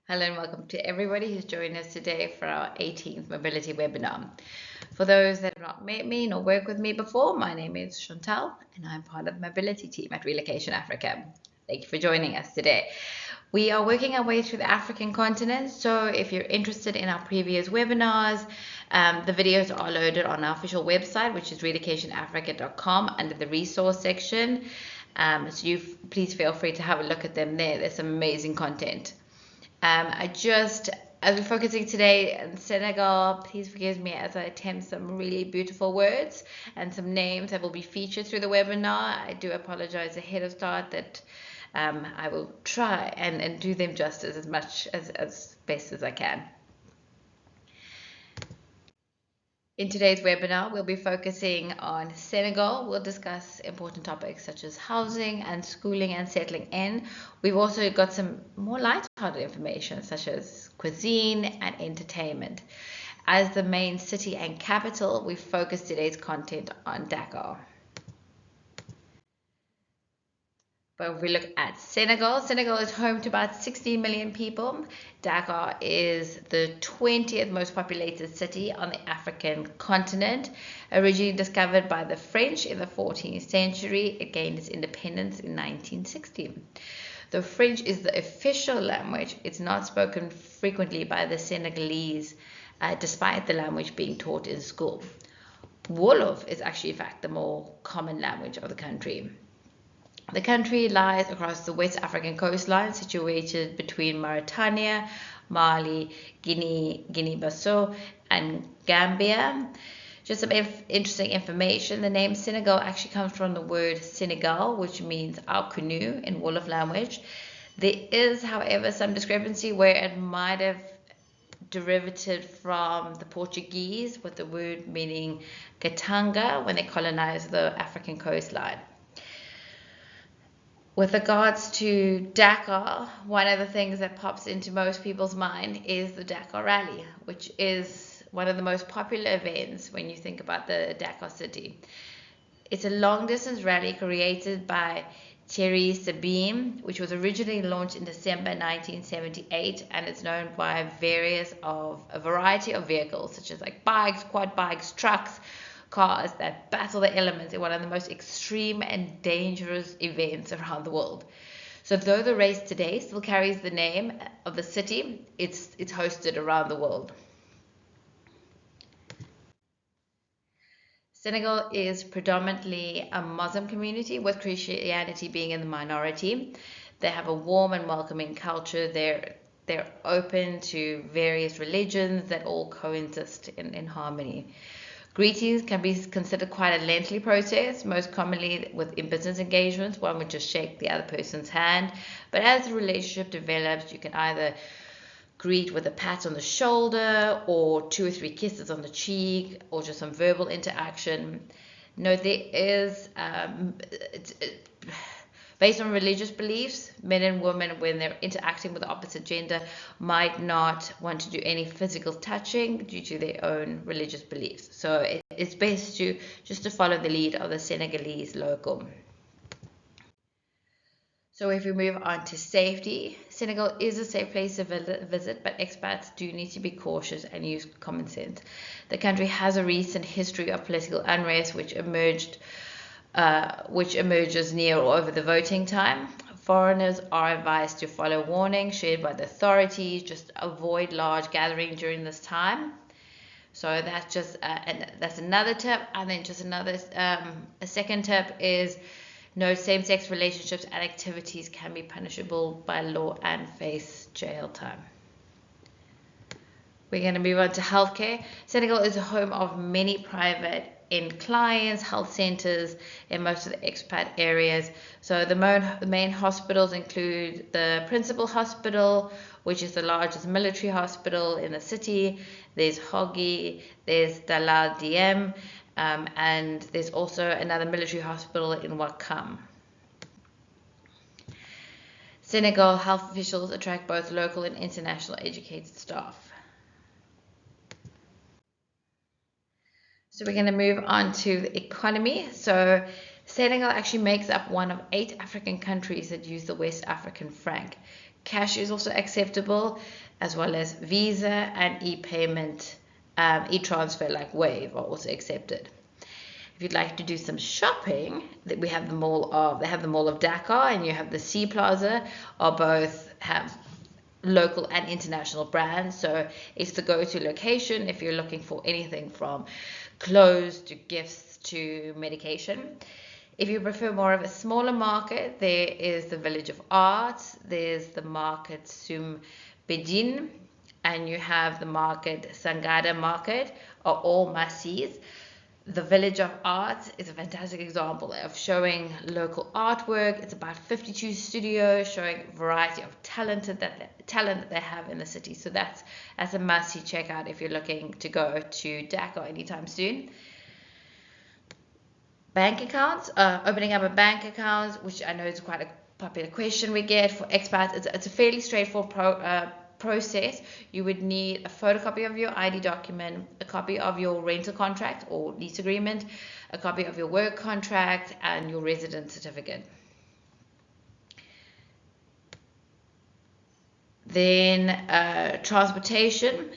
Hello and welcome to everybody who's joined us today for our 18th Mobility Webinar. For those that have not met me nor worked with me before, my name is Chantal and I'm part of the mobility team at Relocation Africa. Thank you for joining us today. We are working our way through the African continent, so if you're interested in our previous webinars, the videos are loaded on our official website, which is relocationafrica.com under the resource section. So please feel free to have a look at them there. There's some amazing content. As we're focusing today in Senegal, please forgive me as I attempt some really beautiful words and some names that will be featured through the webinar. I do apologize ahead of start that I will try and do them justice as much as best as I can. In today's webinar, we'll be focusing on Senegal. We'll discuss important topics such as housing and schooling and settling in. We've also got some more light-hearted information such as cuisine and entertainment. As the main city and capital, we've focused today's content on Dakar. But if we look at Senegal, Senegal is home to about 16 million people. Dakar is the 20th most populated city on the African continent. Originally discovered by the French in the 14th century, it gained its independence in 1960. The French is the official language. It's not spoken frequently by the Senegalese, despite the language being taught in school. Wolof is actually, in fact, the more common language of the country. The country lies across the West African coastline, situated between Mauritania, Mali, Guinea-Bissau, and Gambia. Just some interesting information. The name Senegal actually comes from the word Senegal, which means our canoe in Wolof language. There is, however, some discrepancy where it might have derivated from the Portuguese, with the word meaning Katanga when they colonized the African coastline. With regards to Dakar, one of the things that pops into most people's mind is the Dakar Rally, which is one of the most popular events when you think about the Dakar city. It's a long-distance rally created by Thierry Sabine, which was originally launched in December 1978, and it's known by a variety of vehicles, such as like bikes, quad bikes, trucks, cars that battle the elements in one of the most extreme and dangerous events around the world. So though the race today still carries the name of the city, it's hosted around the world. Senegal is predominantly a Muslim community, with Christianity being in the minority. They have a warm and welcoming culture. They're open to various religions that all coexist in harmony. Greetings can be considered quite a lengthy process. Most commonly in business engagements, one would just shake the other person's hand. But as the relationship develops, you can either greet with a pat on the shoulder or 2 or 3 kisses on the cheek or just some verbal interaction. Note there is, based on religious beliefs, men and women, when they're interacting with the opposite gender, might not want to do any physical touching due to their own religious beliefs. So it's best to follow the lead of the Senegalese local. So if we move on to safety, Senegal is a safe place to visit, but expats do need to be cautious and use common sense. The country has a recent history of political unrest, which emerges near or over the voting time. Foreigners are advised to follow warnings shared by the authorities, just avoid large gatherings during this time. So that's just that's another tip. And then just a second tip is no same-sex relationships and activities can be punishable by law and face jail time. We're going to move on to healthcare. Senegal is a home of many private clients, health centers in most of the expat areas. So the main hospitals include the Principal Hospital, which is the largest military hospital in the city. There's Hogi, there's Dalal Diem, and there's also another military hospital in Wakam. Senegal health officials attract both local and international educated staff. So we're going to move on to the economy. So Senegal actually makes up one of 8 African countries that use the West African franc. Cash is also acceptable, as well as Visa and e-payment, e-transfer like Wave are also accepted. If you'd like to do some shopping, we have the Mall of Dakar and you have the Sea Plaza, are both have local and international brands. So it's the go-to location if you're looking for anything from clothes to gifts to medication. If you prefer more of a smaller market, there is the Village of Art, there's the market Sum Bedin, and you have the market Sangada Market, are all must-sees. The Village of Art is a fantastic example of showing local artwork. It's about 52 studios showing a variety of talent that they have in the city. So that's a must-see check out if you're looking to go to Dakar anytime soon. Bank accounts, opening up a bank account, which I know is quite a popular question we get for expats. It's a fairly straightforward process. You would need a photocopy of your ID document, a copy of your rental contract or lease agreement, a copy of your work contract, and your residence certificate. Then transportation,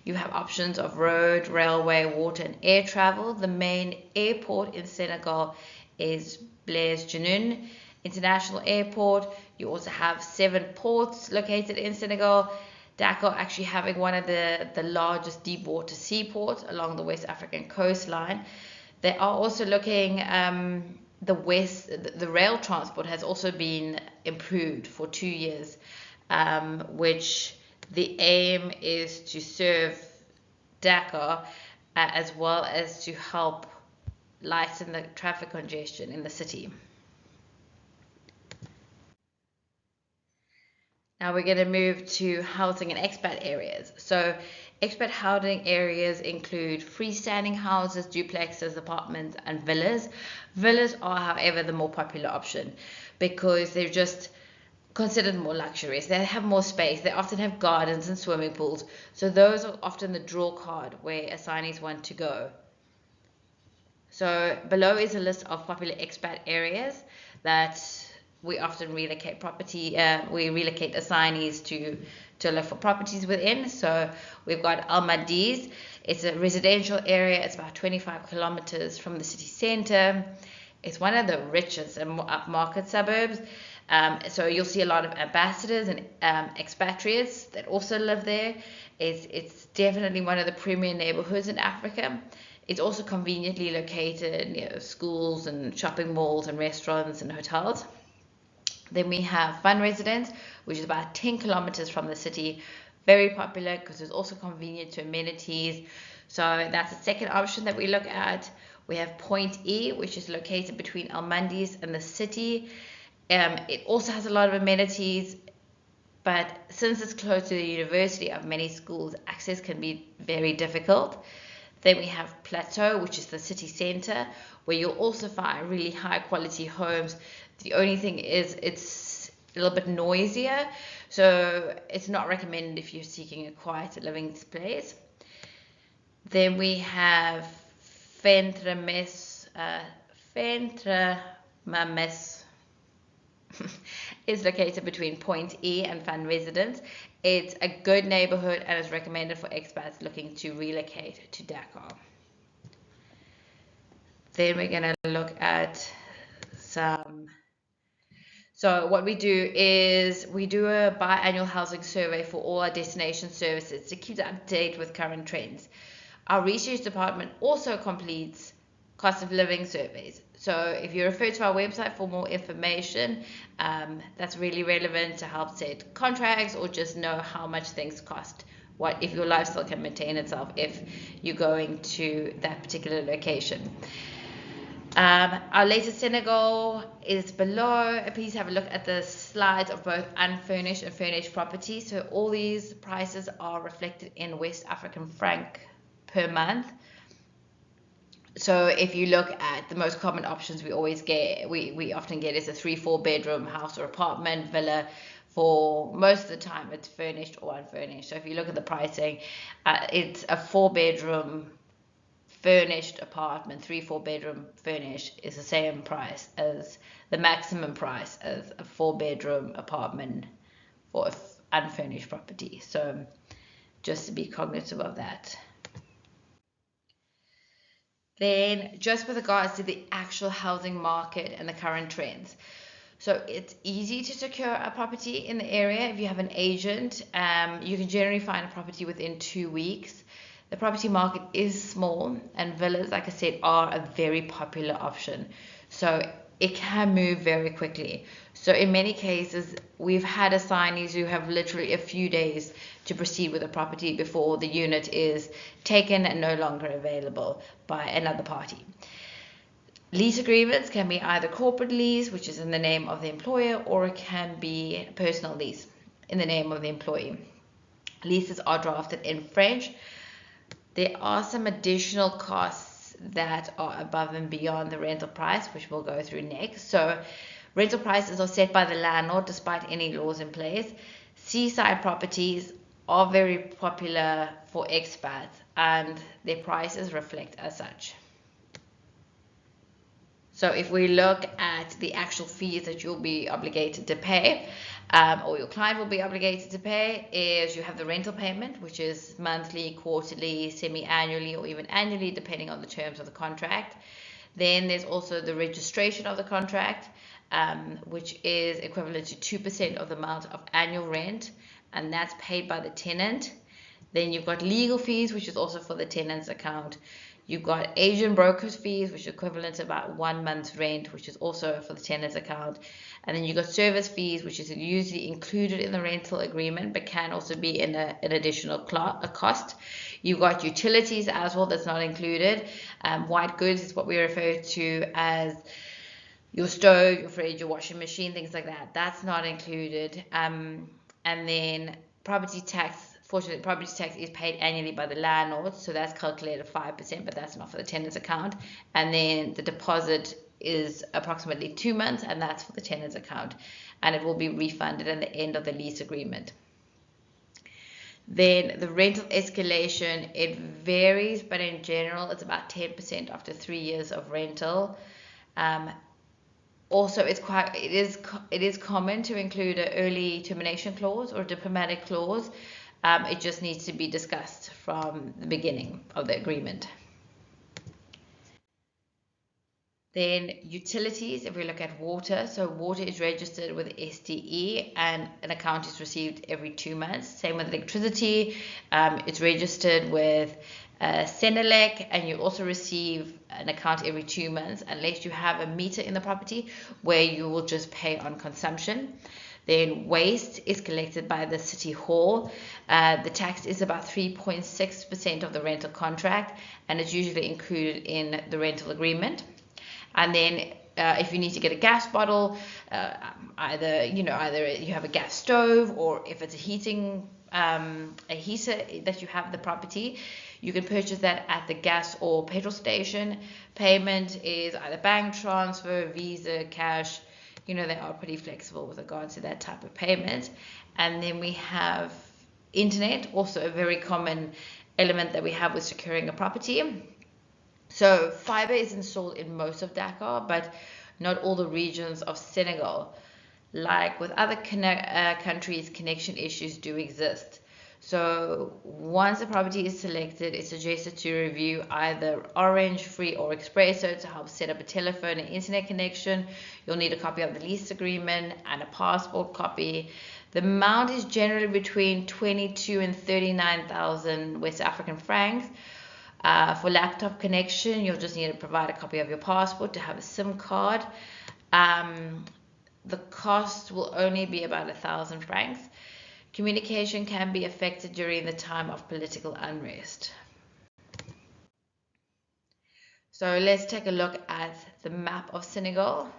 you have options of road, railway, water, and air travel. The main airport in Senegal is Blaise Diagne International Airport. You also have 7 ports located in Senegal. Dakar actually having one of the largest deep water seaports along the West African coastline. They are also looking, the rail transport has also been improved for 2 years, which the aim is to serve Dakar as well as to help lighten the traffic congestion in the city. Now we're going to move to housing and expat areas. So expat housing areas include freestanding houses, duplexes, apartments, and villas. Villas are, however, the more popular option because they're just considered more luxurious. They have more space. They often have gardens and swimming pools. So those are often the draw card where assignees want to go. So below is a list of popular expat areas that we often relocate we relocate assignees to look for properties within. So we've got Almadies. It's a residential area. It's about 25 kilometers from the city center. It's one of the richest and more upmarket suburbs. So you'll see a lot of ambassadors and expatriates that also live there. It's definitely one of the premier neighborhoods in Africa. It's also conveniently located near schools and shopping malls and restaurants and hotels. Then we have Fun Residence, which is about 10 kilometers from the city. Very popular because it's also convenient to amenities. So that's the second option that we look at. We have Point E, which is located between Almadies and the city. It also has a lot of amenities, but since it's close to the university of many schools, access can be very difficult. Then we have Plateau, which is the city center, where you'll also find really high quality homes. The only thing is it's a little bit noisier, so it's not recommended if you're seeking a quiet living place. Then we have Fentramames is located between Point E and Fun Residence. It's a good neighborhood and is recommended for expats looking to relocate to Dakar. Then we're going to look at some. So what we do is we do a biannual housing survey for all our destination services to keep up to date with current trends. Our research department also completes cost of living surveys. So if you refer to our website for more information, that's really relevant to help set contracts or just know how much things cost, what if your lifestyle can maintain itself if you're going to that particular location. Our latest Senegal is below. Please have a look at the slides of both unfurnished and furnished properties. So all these prices are reflected in West African franc per month. So if you look at the most common options we often get is a 3-4 bedroom house or apartment, villa. For most of the time it's furnished or unfurnished. So if you look at the pricing, it's a 4 bedroom furnished apartment, 3-4 bedroom furnished, is the same price as the maximum price as a 4-bedroom apartment for an unfurnished property. So just to be cognitive of that. Then just with regards to the actual housing market and the current trends. So it's easy to secure a property in the area if you have an agent. You can generally find a property within 2 weeks. The property market is small, and villas, like I said, are a very popular option. So it can move very quickly. So in many cases, we've had assignees who have literally a few days to proceed with a property before the unit is taken and no longer available by another party. Lease agreements can be either corporate lease, which is in the name of the employer, or it can be personal lease in the name of the employee. Leases are drafted in French. There are some additional costs that are above and beyond the rental price, which we'll go through next. So rental prices are set by the landlord despite any laws in place. Seaside properties are very popular for expats, and their prices reflect as such. So if we look at the actual fees that you'll be obligated to pay, or your client will be obligated to pay, is you have the rental payment, which is monthly, quarterly, semi-annually, or even annually, depending on the terms of the contract. Then there's also the registration of the contract, which is equivalent to 2% of the amount of annual rent, and that's paid by the tenant. Then you've got legal fees, which is also for the tenant's account. You've got agent brokers fees, which is equivalent to about 1 month's rent, which is also for the tenant's account. And then you've got service fees, which is usually included in the rental agreement, but can also be an additional cost. You've got utilities as well, that's not included. White goods is what we refer to as your stove, your fridge, your washing machine, things like that. That's not included. And then property tax. Fortunately, property tax is paid annually by the landlord, so that's calculated 5%, but that's not for the tenant's account. And then the deposit is approximately 2 months, and that's for the tenant's account, and it will be refunded at the end of the lease agreement. Then the rental escalation, it varies, but in general, it's about 10% after 3 years of rental. Also, it is common to include an early termination clause or diplomatic clause. It just needs to be discussed from the beginning of the agreement. Then utilities, if we look at water, so water is registered with SDE and an account is received every 2 months. Same with electricity, it's registered with Senegal, and you also receive an account every 2 months unless you have a meter in the property where you will just pay on consumption. Then waste is collected by the city hall. The tax is about 3.6% of the rental contract, and it's usually included in the rental agreement. And then if you need to get a gas bottle, either you have a gas stove, or if it's a heater that you have in the property, you can purchase that at the gas or petrol station. Payment is either bank transfer, Visa, cash. They are pretty flexible with regards to that type of payment. And then we have internet, also a very common element that we have with securing a property. So fiber is installed in most of Dakar, but not all the regions of Senegal. Like with other countries, connection issues do exist. So once a property is selected, it's suggested to review either Orange, Free, or Expresso to help set up a telephone and internet connection. You'll need a copy of the lease agreement and a passport copy. The amount is generally between 22 and 39,000 West African francs. For laptop connection, you'll just need to provide a copy of your passport to have a SIM card. The cost will only be about 1,000 francs. Communication can be affected during the time of political unrest. So let's take a look at the map of Senegal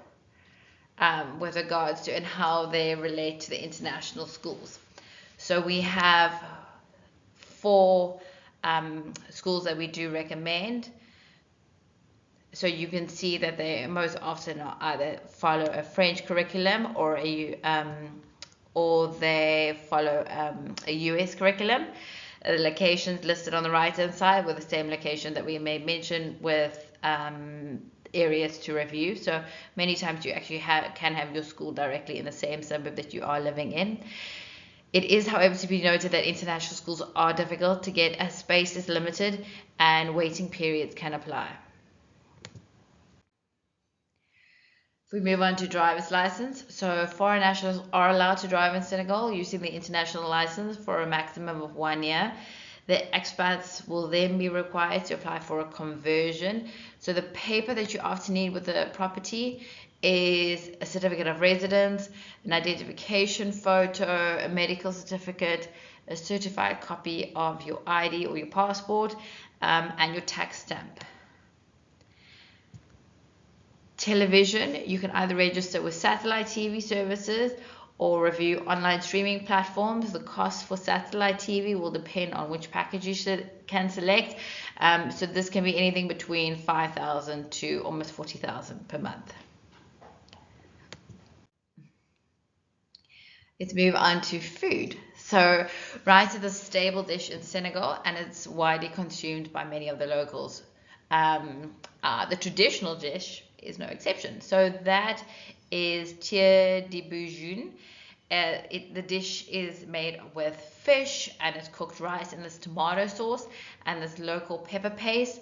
with regards to and how they relate to the international schools. So we have 4 schools that we do recommend. So you can see that they most often either follow a French curriculum or they follow a US curriculum. The locations listed on the right hand side were the same location that we may mention with areas to review. So many times you actually can have your school directly in the same suburb that you are living in. It is, however, to be noted that international schools are difficult to get as space is limited and waiting periods can apply. If we move on to driver's license, so foreign nationals are allowed to drive in Senegal using the international license for a maximum of 1 year. The expats will then be required to apply for a conversion. So the paper that you often need with the property is a certificate of residence, an identification photo, a medical certificate, a certified copy of your ID or your passport, and your tax stamp. Television, you can either register with satellite TV services or review online streaming platforms. The cost for satellite TV will depend on which package you can select. So this can be anything between 5,000 to almost 40,000 per month. Let's move on to food. So rice is a staple dish in Senegal and it's widely consumed by many of the locals. The traditional dish is no exception. So that is tier de bouillon. The dish is made with fish and it's cooked rice in this tomato sauce and this local pepper paste.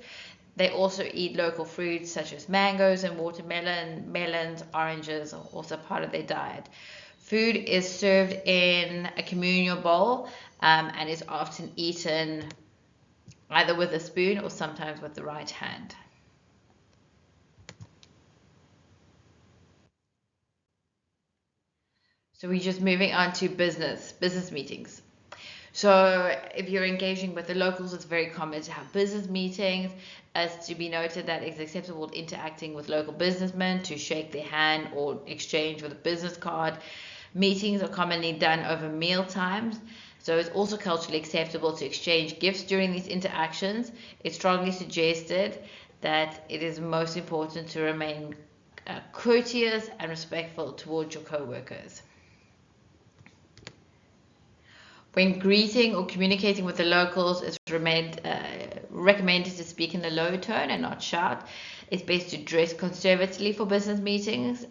They also eat local fruits such as mangoes and watermelon, melons, oranges are also part of their diet. Food is served in a communal bowl and is often eaten either with a spoon or sometimes with the right hand. So we're just moving on to business meetings. So if you're engaging with the locals, it's very common to have business meetings. As to be noted that it's acceptable interacting with local businessmen to shake their hand or exchange with a business card. Meetings are commonly done over meal times. So it's also culturally acceptable to exchange gifts during these interactions. It's strongly suggested that it is most important to remain courteous and respectful towards your co-workers. When greeting or communicating with the locals, it's recommended to speak in a low tone and not shout. It's best to dress conservatively for business meetings,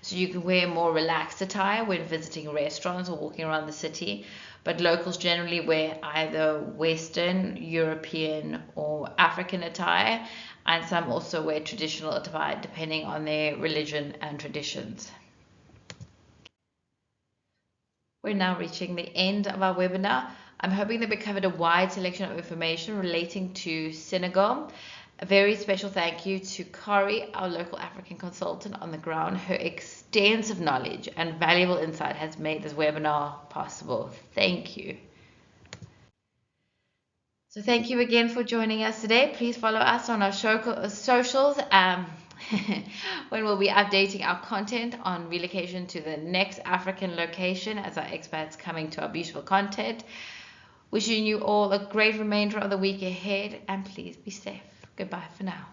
so you can wear more relaxed attire when visiting restaurants or walking around the city. But locals generally wear either Western, European, or African attire, and some also wear traditional attire depending on their religion and traditions. We're now reaching the end of our webinar. I'm hoping that we covered a wide selection of information relating to Senegal. A very special thank you to Kari, our local African consultant on the ground. Her extensive knowledge and valuable insight has made this webinar possible. Thank you. So thank you again for joining us today. Please follow us on our socials. When we'll be updating our content on relocation to the next African location as our expats coming to our beautiful content. Wishing you all a great remainder of the week ahead and please be safe. Goodbye for now.